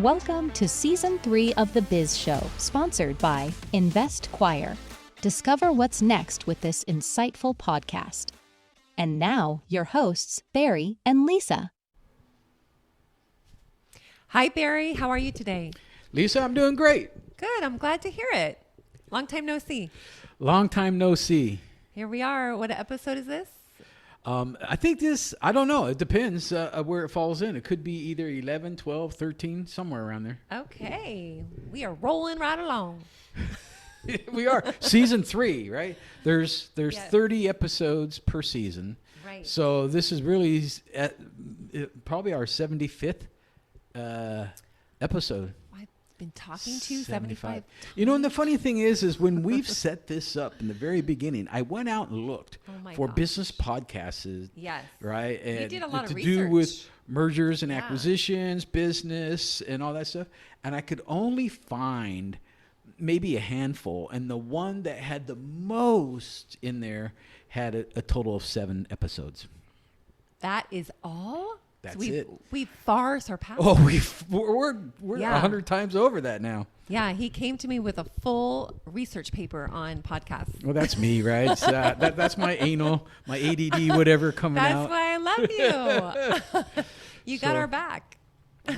Welcome to Season 3 of The Biz Show, sponsored by Invest Choir. Discover what's next with this insightful podcast. And now, your hosts, Barry and Lisa. Hi, Barry. How are you today? Lisa, I'm doing great. Good. I'm glad to hear it. Long time no see. Long time no see. Here we are. What episode is this? I think I don't know. It depends where it falls in. It could be either 11, 12, 13, somewhere around there. Okay. We are rolling right along. We are. Season 3, right? There's Yes. 30 episodes per season. Right. So this is really probably our 75th episode. I've been talking to you 75 You know, and the funny thing is when we've set this up in the very beginning, I went out and looked for gosh. business podcasts. Yes. Right? And You did a lot of to research. do with mergers and Yeah. acquisitions, business, and all that stuff. And I could only find maybe a handful. And the one that had the most in there had a total of 7 episodes. That is all? That's So it. We far surpassed. Oh, we're Yeah. 100 times over that now. Yeah, he came to me with a full research paper on podcasts. Well, that's me, right? It's, that's my anal, my ADD, whatever coming That's out. why I love you. You got So- our back.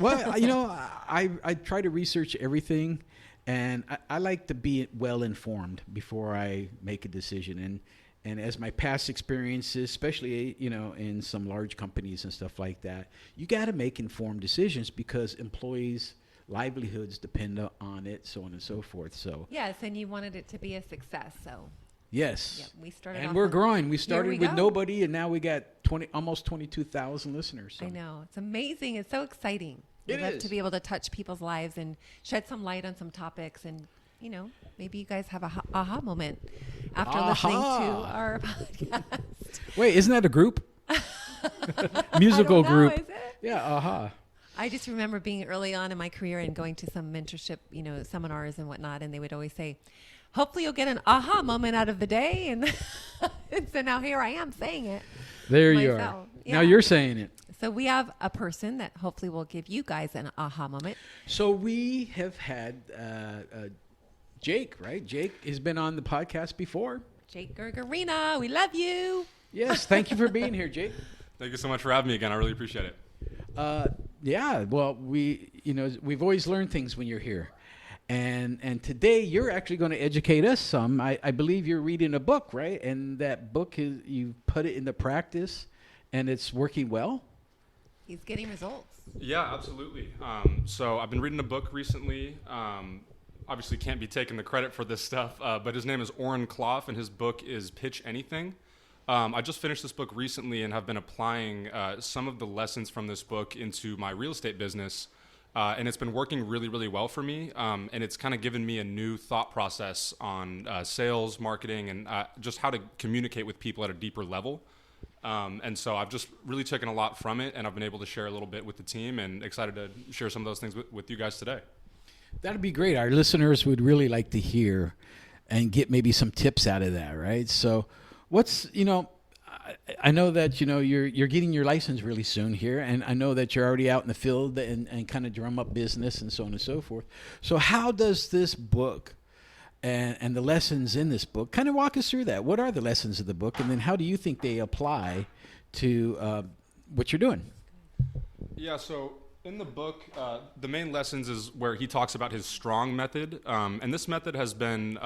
Well, you know, I try to research everything, and I like to be well informed before I make a decision. And as my past experiences, especially, you know, in some large companies and stuff like that, you got to make informed decisions because employees' livelihoods depend on it, so on and so forth. So Yes, and you wanted it to be a success, so yes, yeah, we started and off we're on- growing. We Here started we with go. nobody, and now we got almost 22,000 listeners. So. I know. It's amazing. It's so exciting. It I'd love is. to be able to touch people's lives and shed some light on some topics. And, you know, maybe you guys have a aha moment after listening to our podcast. Wait, isn't that a group? Musical I don't know, group. is it? Yeah, aha. I just remember being early on in my career and going to some mentorship, you know, seminars and whatnot. And they would always say, hopefully you'll get an aha moment out of the day. And, and so now here I am saying it. There you are. myself. Now Yeah. you're saying it. So we have a person that hopefully will give you guys an aha moment. So we have had Jake, right? Jake has been on the podcast before. Jake Grgurina, we love you. Yes, thank you for being here, Jake. Thank you so much for having me again. I really appreciate it. Yeah, well, we've always learned things when you're here. And today you're actually going to educate us some. I believe you're reading a book, right? And that book, you put it into practice, and it's working well. He's getting results. Yeah, absolutely. So I've been reading a book recently. Obviously can't be taking the credit for this stuff, but his name is Oren Klaff, and his book is Pitch Anything. I just finished this book recently and have been applying some of the lessons from this book into my real estate business. And it's been working really, really well for me. And it's kind of given me a new thought process on sales, marketing, and just how to communicate with people at a deeper level. And so I've just really taken a lot from it, and I've been able to share a little bit with the team, and excited to share some of those things with you guys today. That'd be great. Our listeners would really like to hear and get maybe some tips out of that, right? So I know that, you're getting your license really soon here, and I know that you're already out in the field and kind of drum up business and so on and so forth. So how does this book and the lessons in this book, kind of walk us through that? What are the lessons of the book, and then how do you think they apply to what you're doing? Yeah, so in the book, the main lessons is where he talks about his strong method. And this method has been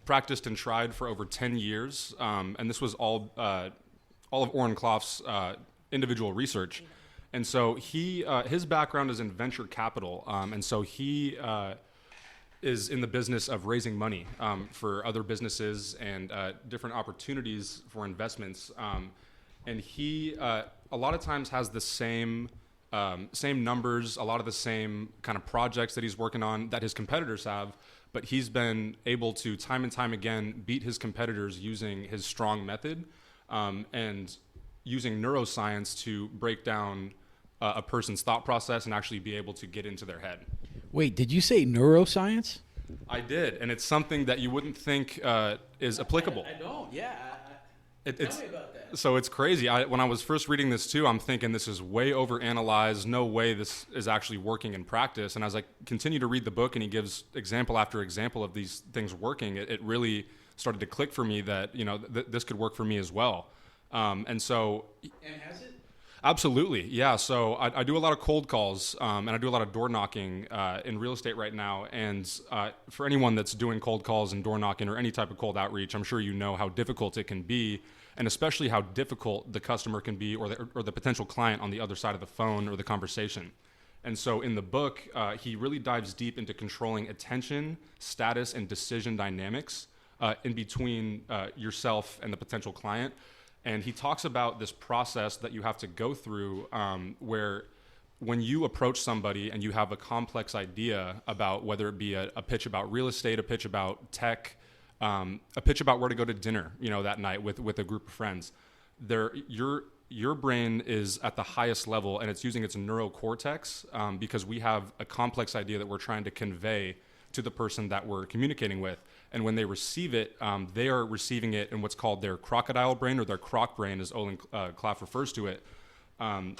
practiced and tried for over 10 years. And this was all of Oren Klaff's individual research. And so his background is in venture capital. And so he is in the business of raising money for other businesses and different opportunities for investments. And he a lot of times has the same numbers, a lot of the same kind of projects that he's working on that his competitors have, but he's been able to time and time again beat his competitors using his strong method and using neuroscience to break down a person's thought process and actually be able to get into their head. Wait, did you say neuroscience? I did, and it's something that you wouldn't think is applicable. I don't, yeah. Tell me about that. So it's crazy. When I was first reading this too, I'm thinking this is way overanalyzed. No way this is actually working in practice. And as I continue to read the book and he gives example after example of these things working, it really started to click for me that, this could work for me as well. And so... And has it? Absolutely. Yeah. So I do a lot of cold calls and I do a lot of door knocking in real estate right now. And for anyone that's doing cold calls and door knocking or any type of cold outreach, I'm sure you know how difficult it can be, and especially how difficult the customer can be or the potential client on the other side of the phone or the conversation. And so in the book, he really dives deep into controlling attention, status, and decision dynamics in between yourself and the potential client. And he talks about this process that you have to go through where when you approach somebody and you have a complex idea about whether it be a pitch about real estate, a pitch about tech, a pitch about where to go to dinner, that night with a group of friends, your brain is at the highest level and it's using its neurocortex because we have a complex idea that we're trying to convey to the person that we're communicating with. And when they receive it, they are receiving it in what's called their crocodile brain, or their croc brain, as Oren Klaff refers to it. And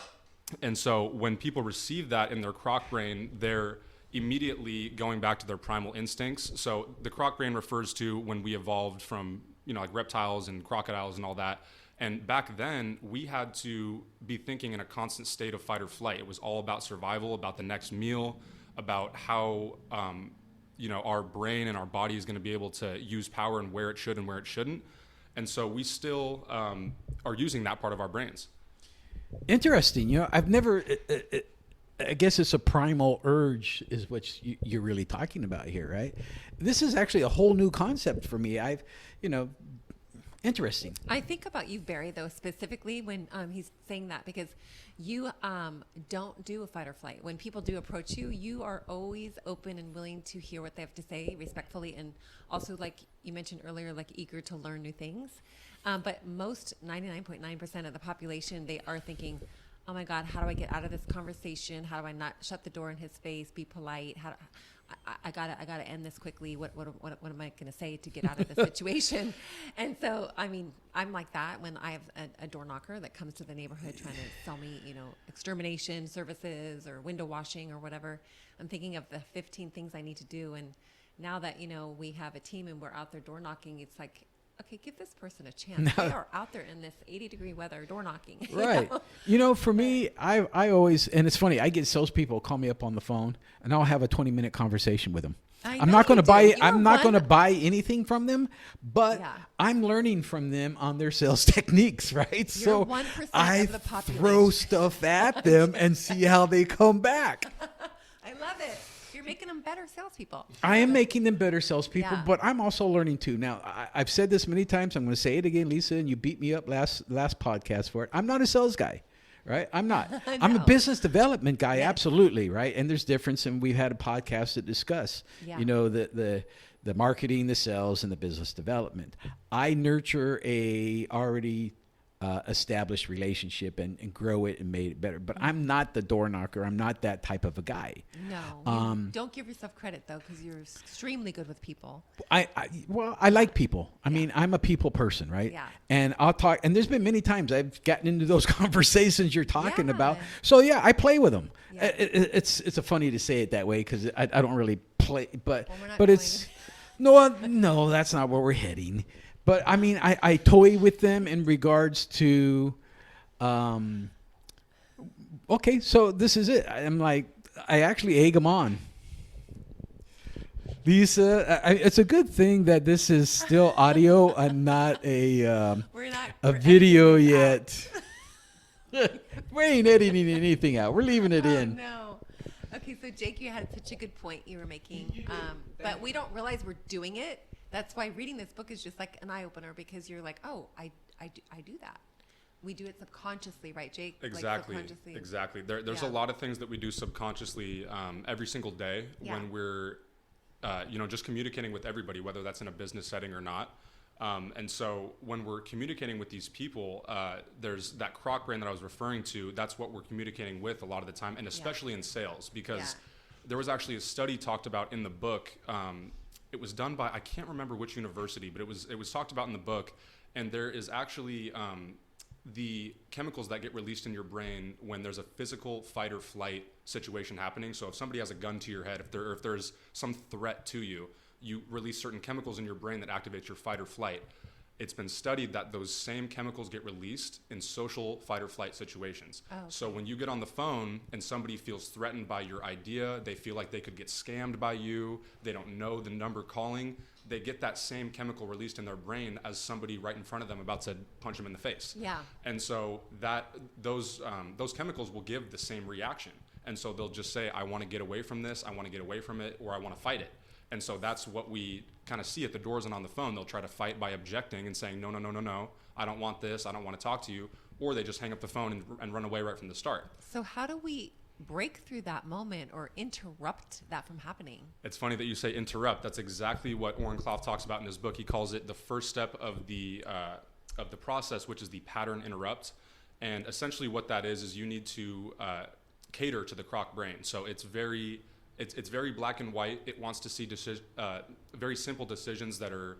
so when people receive that in their croc brain, they're immediately going back to their primal instincts. So the croc brain refers to when we evolved from, like reptiles and crocodiles and all that. And back then, we had to be thinking in a constant state of fight or flight. It was all about survival, about the next meal, about how... our brain and our body is going to be able to use power and where it should and where it shouldn't. And so we still are using that part of our brains. Interesting. I've never, I guess it's a primal urge is what you're really talking about here, right? This is actually a whole new concept for me. Interesting. I think about you, Barry, though, specifically when he's saying that, because you don't do a fight or flight. When people do approach you, you are always open and willing to hear what they have to say respectfully, and also, like you mentioned earlier, like eager to learn new things. But most 99.9% of the population, they are thinking, oh my God, how do I get out of this conversation? How do I not shut the door in his face, be polite? I gotta end this quickly. What am I gonna say to get out of the situation? And so, I'm like that when I have a door knocker that comes to the neighborhood trying to sell me, extermination services or window washing or whatever. I'm thinking of the 15 things I need to do. And now that, we have a team and we're out there door knocking, it's like, okay, give this person a chance. They are out there in this 80-degree weather door knocking. Right. For me, I always, and it's funny, I get salespeople call me up on the phone and I'll have a 20-minute conversation with them. I'm not going to buy anything from them, but I'm learning from them on their sales techniques, right? You're so 1% I of the population. throw stuff at them and see how they come back. I love it. You're making them better salespeople. I am making them better salespeople, Yeah. but I'm also learning too. Now, I've said this many times. I'm going to say it again, Lisa, and you beat me up last podcast for it. I'm not a sales guy, right? I'm not. I'm a business development guy, absolutely, right? And there's difference, and we've had a podcast to discuss, the marketing, the sales, and the business development. I nurture a already established relationship and grow it and made it better. But I'm not the door knocker. I'm not that type of a guy. No. Don't give yourself credit, though, because you're extremely good with people. I like people. I mean, I'm a people person, right? Yeah. And I'll talk. And there's been many times I've gotten into those conversations you're talking about. So, I play with them. Yeah. It's funny to say it that way because I don't really play. But it's... No, that's not where we're heading. But I toy with them in regards to, okay, so this is it. I'm like, I actually egg them on. Lisa, it's a good thing that this is still audio and not a video yet. We ain't editing anything out. We're leaving it in. No. Okay, so Jake, you had such a good point you were making, but we don't realize we're doing it. That's why reading this book is just like an eye-opener, because you're like, oh, I do that. We do it subconsciously, right, Jake? Exactly. Like Exactly. There's a lot of things that we do subconsciously every single day when we're, just communicating with everybody, whether that's in a business setting or not. And so when we're communicating with these people, there's that croc brain that I was referring to. That's what we're communicating with a lot of the time, and especially in sales, because there was actually a study talked about in the book it was done by, I can't remember which university, but it was talked about in the book. And there is actually the chemicals that get released in your brain when there's a physical fight or flight situation happening. So if somebody has a gun to your head, if there's some threat to you, you release certain chemicals in your brain that activates your fight or flight. It's been studied that those same chemicals get released in social fight or flight situations. Oh, okay. So when you get on the phone and somebody feels threatened by your idea, they feel like they could get scammed by you, they don't know the number calling, they get that same chemical released in their brain as somebody right in front of them about to punch them in the face. Yeah. And so those chemicals will give the same reaction. And so they'll just say, I want to get away from this, I want to get away from it, or I want to fight it. And so that's what we kind of see at the doors and on the phone. They'll try to fight by objecting and saying, no, I don't want this, I don't want to talk to you. Or they just hang up the phone and run away right from the start. So how do we break through that moment or interrupt that from happening? It's funny that you say interrupt. That's exactly what Oren Klaff talks about in his book. He calls it the first step of the process, which is the pattern interrupt. And essentially what that is you need to cater to the croc brain. So it's very black and white. It wants to see very simple decisions that are,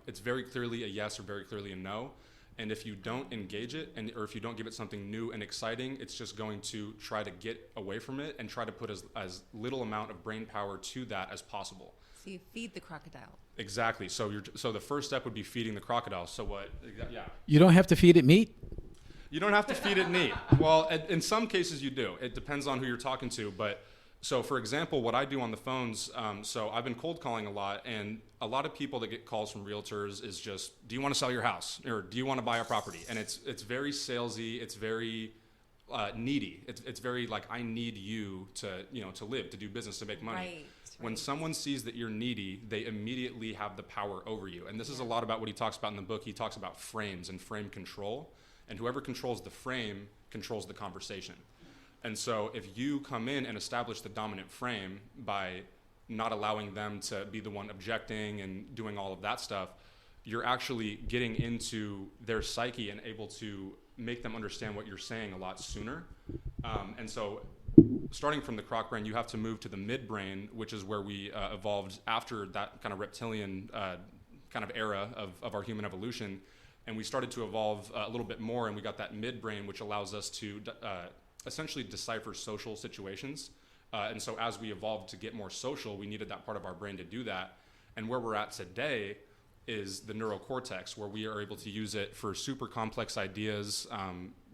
it's very clearly a yes or very clearly a no. And if you don't engage it, or if you don't give it something new and exciting, it's just going to try to get away from it and try to put as little amount of brain power to that as possible. So you feed the crocodile. Exactly. So the first step would be feeding the crocodile. So what? Yeah. You don't have to feed it meat? You don't have to feed it meat. Well, in some cases you do. It depends on who you're talking to, but. So, for example, what I do on the phones, so I've been cold calling a lot, and a lot of people that get calls from realtors is just, do you want to sell your house? Or do you want to buy a property? And it's very salesy, it's very needy. It's very like, I need you to live, to do business, to make money. Right. When someone sees that you're needy, they immediately have the power over you. And this is a lot about what he talks about in the book. He talks about frames and frame control. And whoever controls the frame controls the conversation. And so if you come in and establish the dominant frame by not allowing them to be the one objecting and doing all of that stuff, you're actually getting into their psyche and able to make them understand what you're saying a lot sooner. And so starting from the croc brain, you have to move to the midbrain, which is where we evolved after that kind of reptilian kind of era of our human evolution. And we started to evolve a little bit more, and we got that midbrain, which allows us to essentially decipher social situations. And so as we evolved to get more social, we needed that part of our brain to do that. And where we're at today is the neurocortex, where we are able to use it for super complex ideas,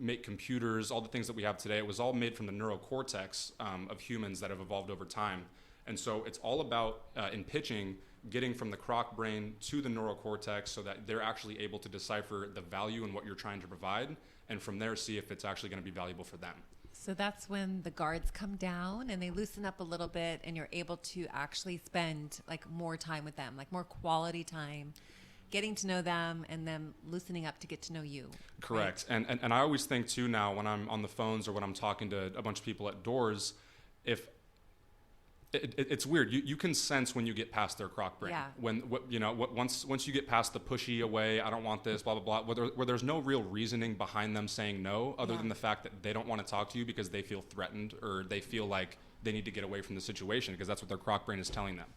make computers, all the things that we have today. It was all made from the neurocortex of humans that have evolved over time. And so it's all about, in pitching, getting from the croc brain to the neurocortex so that they're actually able to decipher the value in what you're trying to provide, and from there see if it's actually going to be valuable for them. So that's when the guards come down and they loosen up a little bit, and you're able to actually spend like more time with them, like more quality time, getting to know them and them loosening up to get to know you. Correct. Right? And I always think too now when I'm on the phones or when I'm talking to a bunch of people at doors, if it's weird. You can sense when you get past their croc brain. Yeah. Once you get past the pushy away, I don't want this, blah blah blah. Where there's no real reasoning behind them saying no, other than the fact that they don't want to talk to you because they feel threatened or they feel like they need to get away from the situation because that's what their croc brain is telling them.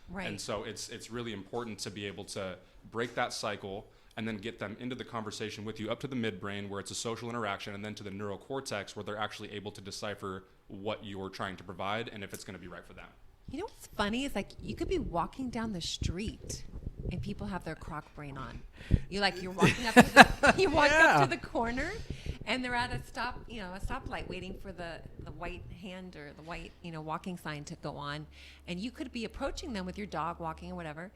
Right. And so it's really important to be able to break that cycle and then get them into the conversation with you up to the midbrain where it's a social interaction, and then to the neurocortex where they're actually able to decipher what you're trying to provide and if it's going to be right for them. You know what's funny is like you could be walking down the street and people have their croc brain on. You're walking up to up to the corner and they're at a stoplight waiting for the white hand or the white, walking sign to go on, and you could be approaching them with your dog walking or whatever.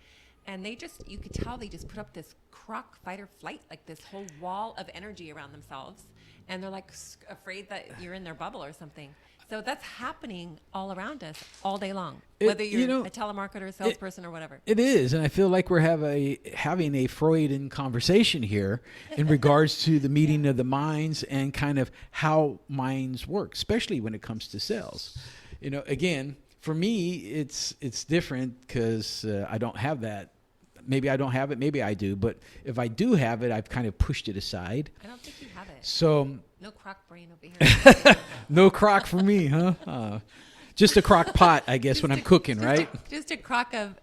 And you could tell they just put up this croc fight or flight, like this whole wall of energy around themselves. And they're like afraid that you're in their bubble or something. So that's happening all around us all day long, whether you're a telemarketer, a salesperson, or whatever. It is. And I feel like we're having a Freudian conversation here in regards to the meeting of the minds and kind of how minds work, especially when it comes to sales. Again, for me, it's different because I don't have that. Maybe I don't have it. Maybe I do. But if I do have it, I've kind of pushed it aside. I don't think you have it. So no crock brain over here. No crock for me, huh? Just a crock pot, I guess, when I'm cooking, right? Just a crock of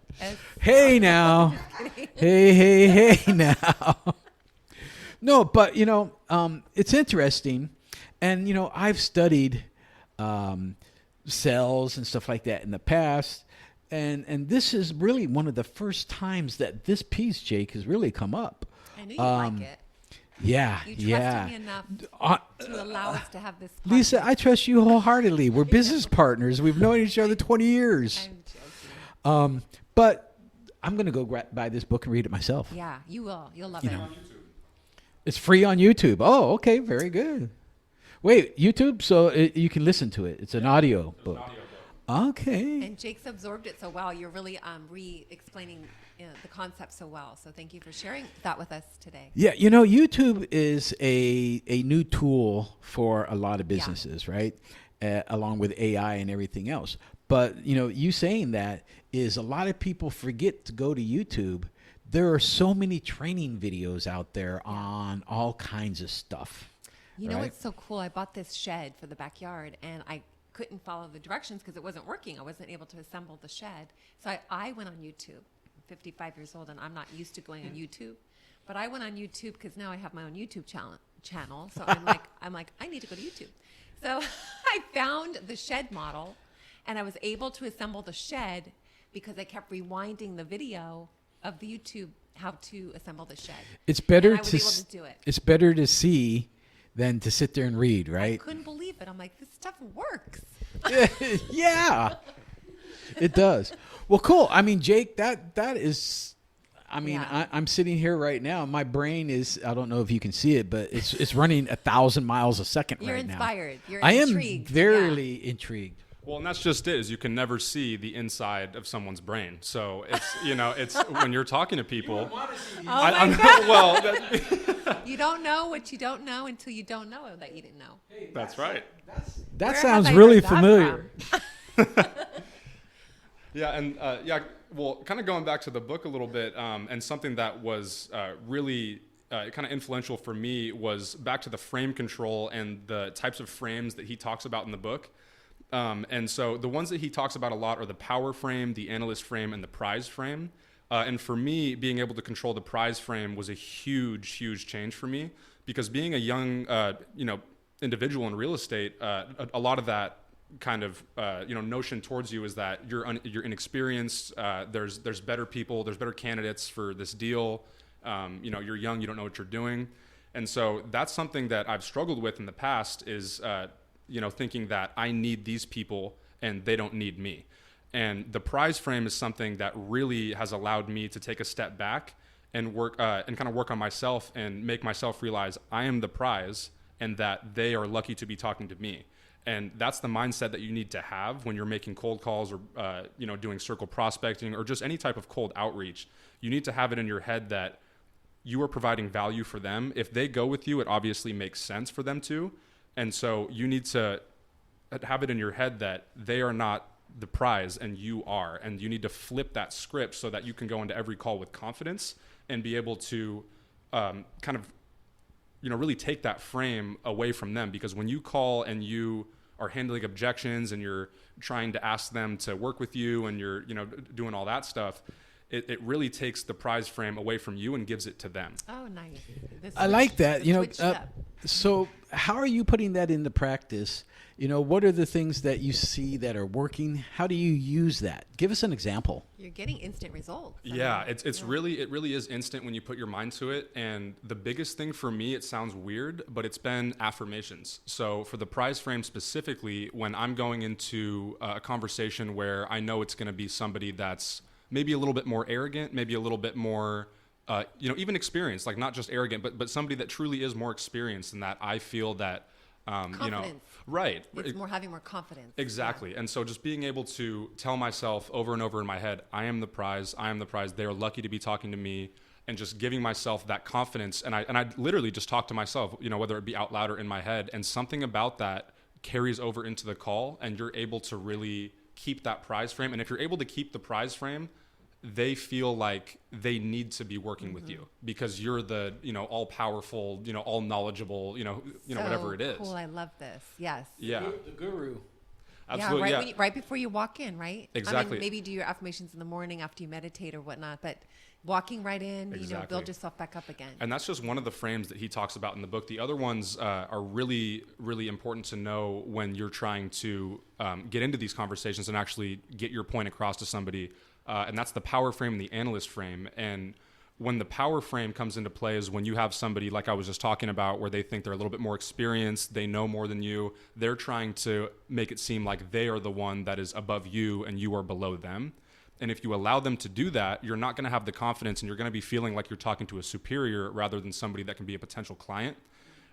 Hey now. Hey now. No, but it's interesting, and I've studied cells and stuff like that in the past, and this is really one of the first times that this piece, Jake, has really come up. I knew you like it. Yeah, You trusted me enough to allow us to have this. Lisa, I trust you wholeheartedly. We're business partners. We've known each other 20 years. I'm joking. But I'm going to go buy this book and read it myself. Yeah, you will. You'll love it. It's free on YouTube. Oh, okay. Very good. Wait, YouTube? So you can listen to it. It's an audio book. Okay. And Jake's absorbed it so well. You're really re-explaining the concept so well. So thank you for sharing that with us today. Yeah, YouTube is a new tool for a lot of businesses, right? Along with AI and everything else. But, you saying that is a lot of people forget to go to YouTube. There are so many training videos out there on all kinds of stuff. You know what's so cool? I bought this shed for the backyard, and I couldn't follow the directions because it wasn't working. I wasn't able to assemble the shed. So I went on YouTube. I'm 55 years old, and I'm not used to going on YouTube. But I went on YouTube because now I have my own YouTube channel. So I'm like, I need to go to YouTube. So I found the shed model, and I was able to assemble the shed because I kept rewinding the video of the YouTube how to assemble the shed. It's better and I was able to do it. It's better to see than to sit there and read, right? I couldn't believe it. I'm like, this stuff works. Yeah, it does. Well, cool. I mean, Jake, that is. I mean, Yeah. I'm sitting here right now. My brain is. I don't know if you can see it, but it's running 1,000 miles a second You're right now. inspired. You're I intrigued. am very intrigued. Well, and that's just it. Is you can never see the inside of someone's brain. So it's it's when you're talking to people. Oh my God. Well, You don't know what you don't know until you don't know that you didn't know. that's right. That Where sounds have I really heard that familiar. Yeah, and well, kind of going back to the book a little bit, and something that was really kind of influential for me was back to the frame control and the types of frames that he talks about in the book. And so the ones that he talks about a lot are the power frame, the analyst frame, and the prize frame. And for me, being able to control the prize frame was a huge, huge change for me, because being a young, individual in real estate, a lot of that kind of notion towards you is that you're inexperienced. There's better people, there's better candidates for this deal. You're young, you don't know what you're doing, and so that's something that I've struggled with in the past is thinking that I need these people and they don't need me. And the prize frame is something that really has allowed me to take a step back and work and kind of work on myself and make myself realize I am the prize and that they are lucky to be talking to me. And that's the mindset that you need to have when you're making cold calls or doing circle prospecting or just any type of cold outreach. You need to have it in your head that you are providing value for them. If they go with you, it obviously makes sense for them to. And so you need to have it in your head that they are not the prize and you are. And you need to flip that script so that you can go into every call with confidence and be able to really take that frame away from them. Because when you call and you are handling objections and you're trying to ask them to work with you and you're doing all that stuff, it really takes the prize frame away from you and gives it to them. Oh, nice. I like that. So how are you putting that into practice? What are the things that you see that are working? How do you use that? Give us an example. You're getting instant results. Yeah, it really is instant when you put your mind to it. And the biggest thing for me, it sounds weird, but it's been affirmations. So for the prize frame specifically, when I'm going into a conversation where I know it's going to be somebody that's maybe a little bit more arrogant, maybe a little bit more, even experienced, like not just arrogant, but somebody that truly is more experienced and that I feel that, Confidence. Right. It's more having more confidence. Exactly. Yeah. And so just being able to tell myself over and over in my head, I am the prize. They're lucky to be talking to me, and just giving myself that confidence. And I literally just talk to myself, whether it be out loud or in my head, and something about that carries over into the call, and you're able to really keep that prize frame. And if you're able to keep the prize frame, they feel like they need to be working with you because you're the, all powerful, all knowledgeable, So whatever it is. Cool. I love this. Yes. Yeah. The guru. Absolutely, yeah, right before you walk in, right? Exactly. I mean, maybe do your affirmations in the morning after you meditate or whatnot, but walking right in, Exactly. build yourself back up again. And that's just one of the frames that he talks about in the book. The other ones are really, really important to know when you're trying to get into these conversations and actually get your point across to somebody. And that's the power frame and the analyst frame. And when the power frame comes into play is when you have somebody like I was just talking about where they think they're a little bit more experienced, they know more than you. They're trying to make it seem like they are the one that is above you and you are below them. And if you allow them to do that, you're not going to have the confidence and you're going to be feeling like you're talking to a superior rather than somebody that can be a potential client.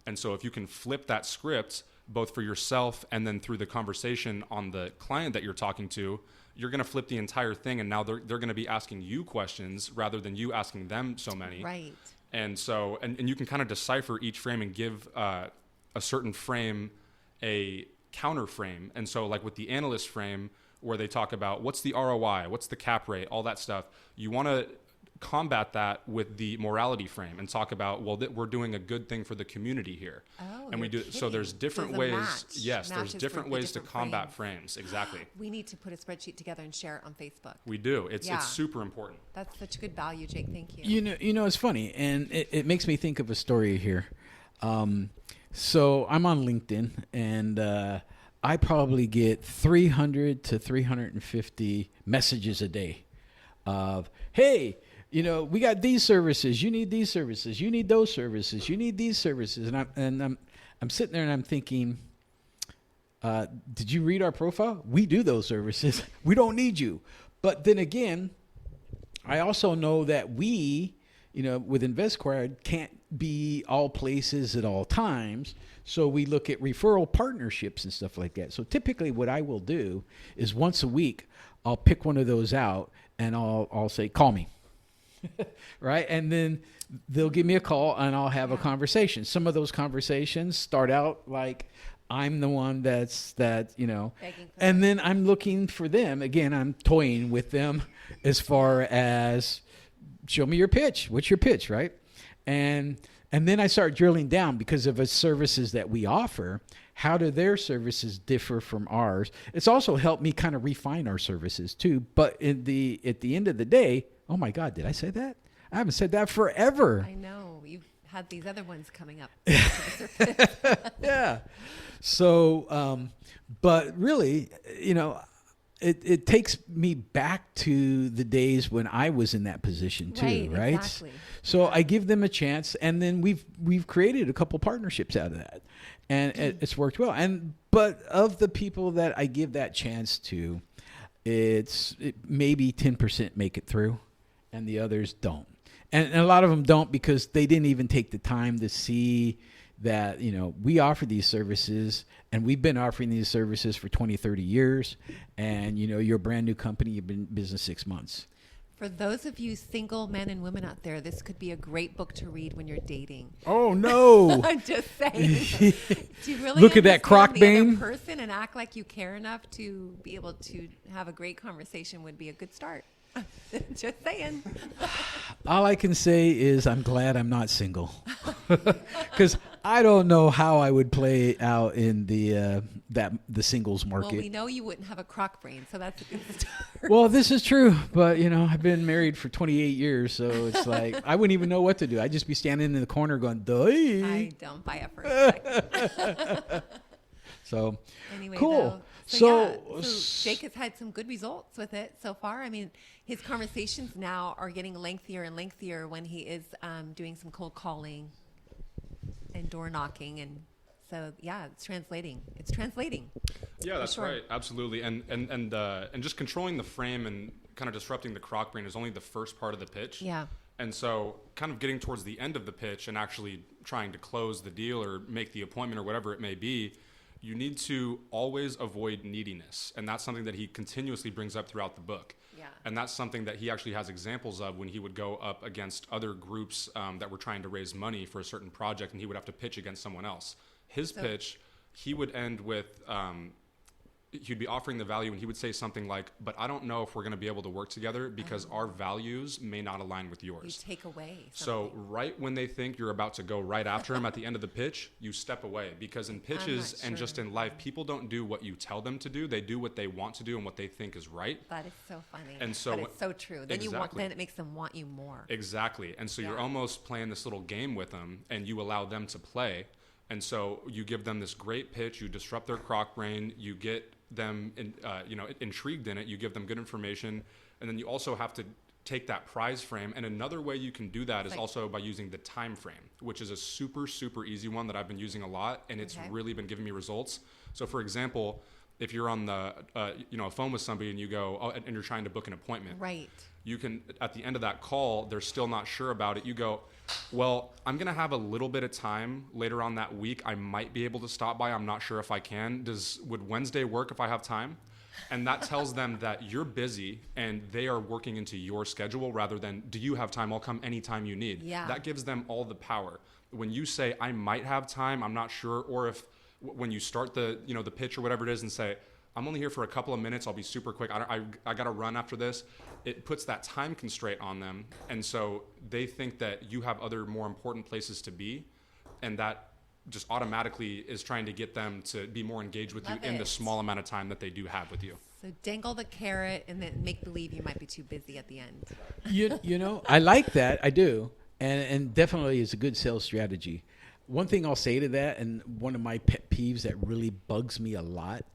And so if you can flip that script both for yourself and then through the conversation on the client that you're talking to, you're going to flip the entire thing. And now they're going to be asking you questions rather than you asking them so many. Right. And so, and you can kind of decipher each frame and give a certain frame a counter frame. And so like with the analyst frame, where they talk about what's the ROI, what's the cap rate, all that stuff. You want to combat that with the morality frame and talk about, well, we're doing a good thing for the community here. Oh, and we do. kidding. So there's different There's a ways. match. Yes, there's Matches different for the ways to different combat frames. Exactly. We need to put a spreadsheet together and share it on Facebook. We do. It's Yeah. super important. That's such good value, Jake. Thank you. You know, it's funny, and it makes me think of a story here. So I'm on LinkedIn, and I probably get 300 to 350 messages a day of, hey, we got these services. You need these services. You need those services. You need these services. And I'm sitting there and I'm thinking, did you read our profile? We do those services. We don't need you. But then again, I also know that we, with InvestQuire can't be all places at all times. So we look at referral partnerships and stuff like that. So typically what I will do is once a week, I'll pick one of those out and I'll say, call me. Right. And then they'll give me a call and I'll have a conversation. Some of those conversations start out like I'm the one and then I'm looking for them. Again, I'm toying with them as far as show me your pitch. What's your pitch? Right. And then I start drilling down because of the services that we offer. How do their services differ from ours? It's also helped me kind of refine our services too. But at the end of the day, oh my God, did I say that? I haven't said that forever. I know. You've had these other ones coming up. Yeah. So, but really, it takes me back to the days when I was in that position too, right? Exactly. So I give them a chance, and then we've created a couple partnerships out of that, and it's worked well. But of the people that I give that chance to, maybe 10% make it through, and the others don't. And a lot of them don't because they didn't even take the time to see that, we offer these services and we've been offering these services for 20, 30 years. And, you're a brand new company. You've been in business 6 months. For those of you single men and women out there, this could be a great book to read when you're dating. Oh, no. I'm just saying. Do you really Look at that crock understand the bane? other person and act like you care enough to be able to have a great conversation would be a good start. Just saying. All I can say is I'm glad I'm not single, because I don't know how I would play out in the singles market. Well, we know you wouldn't have a crock brain, so that's a good start. Well, this is true, but I've been married for 28 years, so it's like I wouldn't even know what to do. I'd just be standing in the corner going, "Duh." I don't buy it for a second. So anyway, cool. So Jake has had some good results with it so far. I mean, his conversations now are getting lengthier and lengthier when he is doing some cold calling and door knocking, and so it's translating. Yeah, that's sure. right. Absolutely. And just controlling the frame and kind of disrupting the crock brain is only the first part of the pitch. Yeah. And so kind of getting towards the end of the pitch and actually trying to close the deal or make the appointment or whatever it may be, you need to always avoid neediness. And that's something that he continuously brings up throughout the book. Yeah. And that's something that he actually has examples of when he would go up against other groups that were trying to raise money for a certain project, and he would have to pitch against someone else. His pitch, he would end with he'd be offering the value, and he would say something like, but I don't know if we're going to be able to work together because our values may not align with yours. You take away something. So right when they think you're about to go right after him at the end of the pitch, you step away, because in pitches and just in life, people don't do what you tell them to do. They do what they want to do and what they think is right. That is so funny. And so but it's so true. Then then it makes them want you more. Exactly. And so you're almost playing this little game with them, and you allow them to play. And so you give them this great pitch, you disrupt their crock brain, you get them intrigued in it, you give them good information, and then you also have to take that prize frame. And another way you can do that is also by using the time frame, which is a super, super easy one that I've been using a lot, and it's really been giving me results. So for example, if you're on the a phone with somebody and you go, and you're trying to book an appointment, right? You can, at the end of that call, they're still not sure about it. You go, well, I'm going to have a little bit of time later on that week. I might be able to stop by. I'm not sure if I can. Would Wednesday work if I have time? And that tells them that you're busy and they are working into your schedule rather than, do you have time? I'll come anytime you need. Yeah. That gives them all the power. When you say, I might have time, I'm not sure, or if when you start the pitch or whatever it is and say, I'm only here for a couple of minutes, I'll be super quick, I got to run after this, it puts that time constraint on them. And so they think that you have other more important places to be, and that just automatically is trying to get them to be more engaged with you in the small amount of time that they do have with you. So dangle the carrot and then make believe you might be too busy at the end. I like that. I do. And definitely is a good sales strategy. One thing I'll say to that, and one of my pet peeves that really bugs me a lot,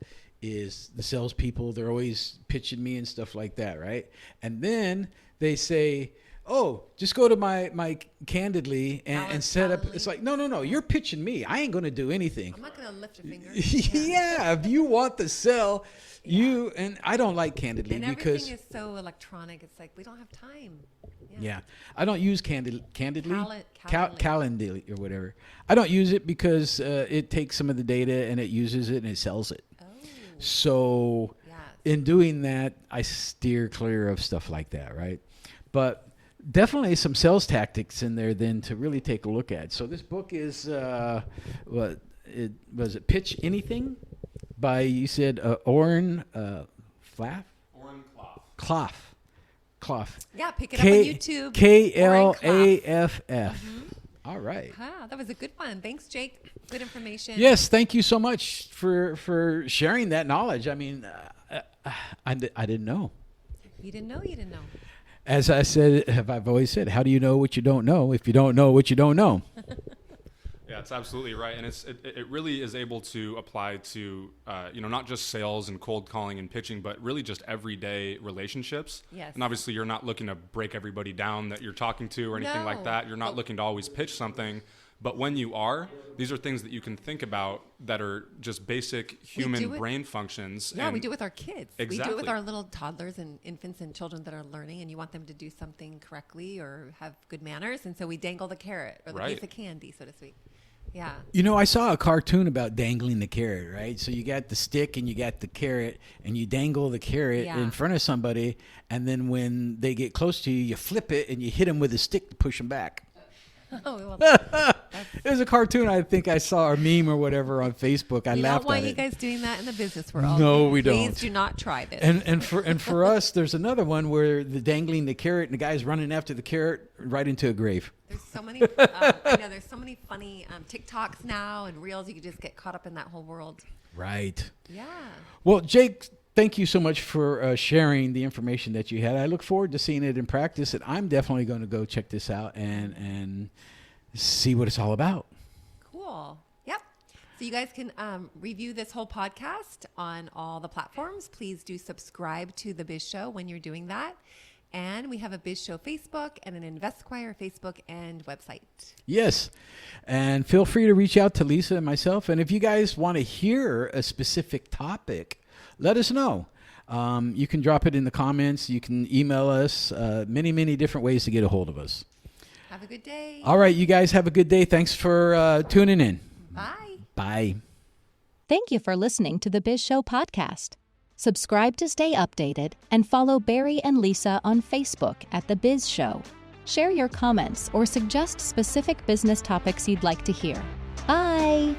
is the salespeople. They're always pitching me and stuff like that, right? And then they say, oh, just go to my Candidly and set up. It's like, no, you're pitching me. I ain't going to do anything. I'm not going to lift a finger. Yeah, if you want to sell, and I don't like Candidly and because everything is so electronic. It's like, we don't have time. Yeah. I don't use Candidly, Calendly or whatever. I don't use it because it takes some of the data and it uses it and it sells it. Oh. So in doing that, I steer clear of stuff like that, right? But definitely some sales tactics in there then to really take a look at. So this book is, was it Pitch Anything? By, you said, Oren Klaff? Oren Klaff. Klaff. Yeah, pick it up on YouTube. Klaff. All right. Wow, that was a good one. Thanks, Jake. Good information. Yes, thank you so much for sharing that knowledge. I mean, I didn't know. You didn't know. As I said, I've always said, how do you know what you don't know if you don't know what you don't know? Yeah, it's absolutely right, and it really is able to apply to not just sales and cold calling and pitching, but really just everyday relationships. Yes. And obviously, you're not looking to break everybody down that you're talking to or anything like that. You're not looking to always pitch something. But when you are, these are things that you can think about that are just basic human brain functions. Yeah, we do it with our kids. Exactly. We do it with our little toddlers and infants and children that are learning, and you want them to do something correctly or have good manners. And so we dangle the carrot or the piece of candy, so to speak. Yeah. I saw a cartoon about dangling the carrot, right? So you got the stick and you got the carrot, and you dangle the carrot in front of somebody, and then when they get close to you, you flip it and you hit them with a stick to push them back. Oh, well, There's a cartoon I think I saw, or meme or whatever on Facebook. I laughed at it. We don't want you guys doing that in the business world. No, we don't. Please do not try this. And for us, there's another one where the dangling the carrot and the guy's running after the carrot right into a grave. There's so many. I know there's so many funny TikToks now and reels. You could just get caught up in that whole world. Right. Yeah. Well, Jake, thank you so much for sharing the information that you had. I look forward to seeing it in practice, and I'm definitely going to go check this out and see what it's all about. Cool. Yep. So you guys can review this whole podcast on all the platforms. Please do subscribe to The Biz Show when you're doing that. And we have a Biz Show Facebook and an InvestQuire Facebook and website. Yes. And feel free to reach out to Lisa and myself. And if you guys want to hear a specific topic, let us know. You can drop it in the comments. You can email us. Many, many different ways to get a hold of us. Have a good day. All right. You guys have a good day. Thanks for tuning in. Bye. Bye. Thank you for listening to the Biz Show podcast. Subscribe to stay updated and follow Barry and Lisa on Facebook at The Biz Show. Share your comments or suggest specific business topics you'd like to hear. Bye!